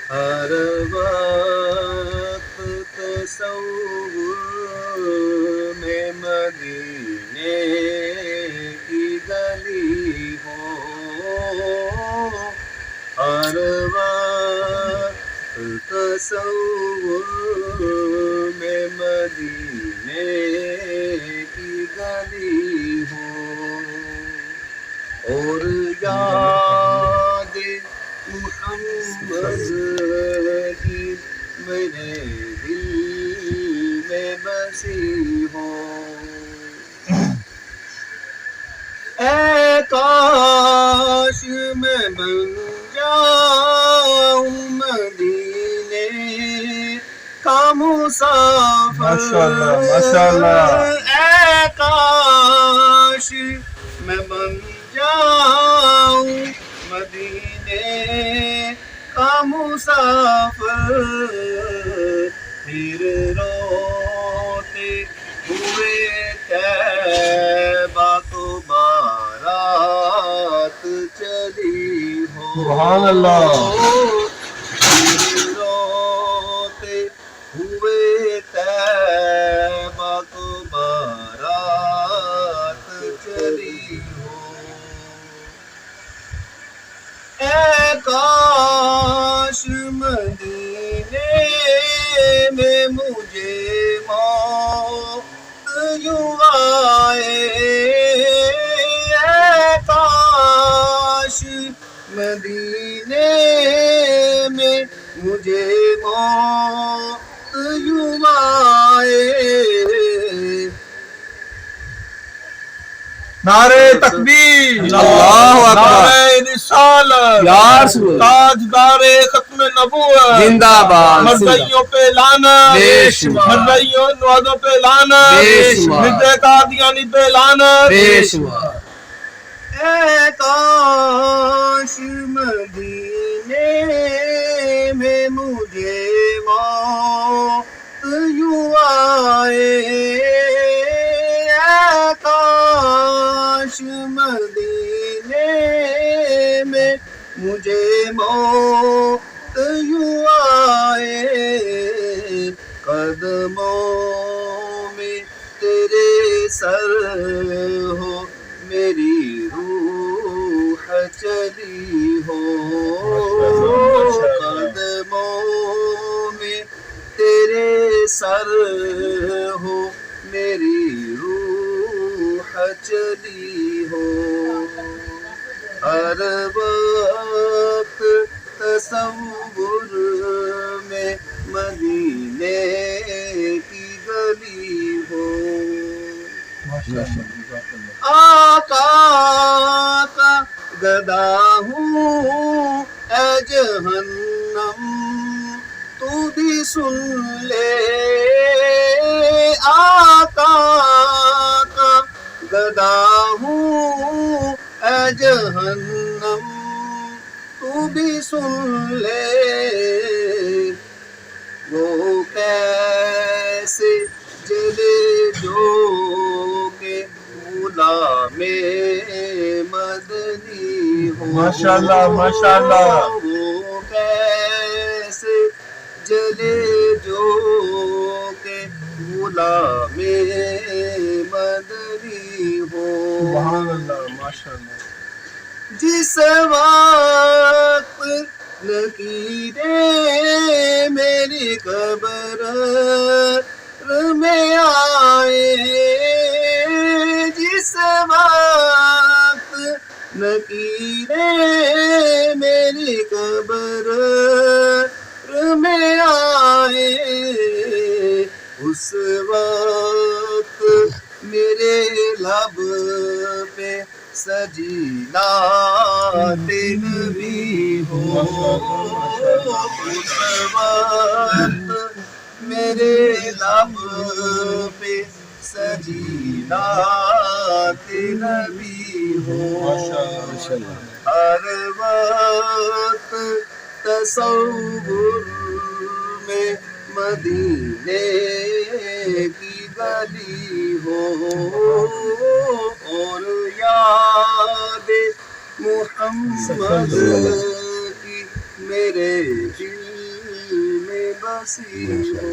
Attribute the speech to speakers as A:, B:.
A: ہر وقت تصور میں مدینے کی گلی ہو، ہر وقت تصور میں مدینے کی گلی ہو، اور یاد محمد کی میرے دل میں بسی ہو، اے کاش میں بن جاؤں مدینے کا مسافر،
B: ماشاءاللہ ماشاءاللہ،
A: اے کاش میں بن جاؤں مدینے کا مسافر، پھر روتے ہوئے طیبہ کو بارات چلی ہو،
B: سبحان اللہ،
A: پھر روتے ہوئے طیبہ کو بارات چلی ہو، اے کاش مدینے میں مجھے موت یوں آئے، اے کاش مدینے میں مجھے موت یوں آئے،
B: نعرہ تکبیر،
C: اللہ اکبر،
B: نعرہ رسالت،
C: یا رسول اللہ،
B: تاجدار ختم نبوت،
C: زندہ باد،
B: مدعیوں پہ لعنت،
C: بے شمار،
B: مدعیوں نوازوں پہ لعنت،
C: بے شمار،
B: مرد قادیانی پہ لعنت،
C: بے شمار،
A: اے کاش مدینے میں مجھے موت یوں آئے، اے کاش مدینے میں مجھے موت یوں آئے، قدموں میں تیرے سر ہو میری روح چلی ہو، قدموں میں تیرے سر ہو میری روح چلی ہو، ہر وقت تصور میں مدینے کی گلی ہو، آقا کا گدا ہوں اے جہنم تو بھی سن لے، آقا کا گدا ہوں اے جہنم تو بھی سن لے، وہ کیسے جلے جو کہ غلام مدنی ہو،
B: ماشاءاللہ ماشاءاللہ،
A: وہ کیسے جلے جو کہ غلام مدنی ہو،
B: سبحان اللہ ماشاءاللہ،
A: جس وقت لکیریں میری قبر میں آئے، جس وقت لکیریں میری قبر میں آئے، اس وقت میرے لب پہ سجی نعت نبی ہو، اس وقت میرے لب پہ سجی نعت نبی ہو، ہر وقت تصور میں مدینے کی گلی ہو، اور یاد محمد کی میرے دل میں بسی ہو.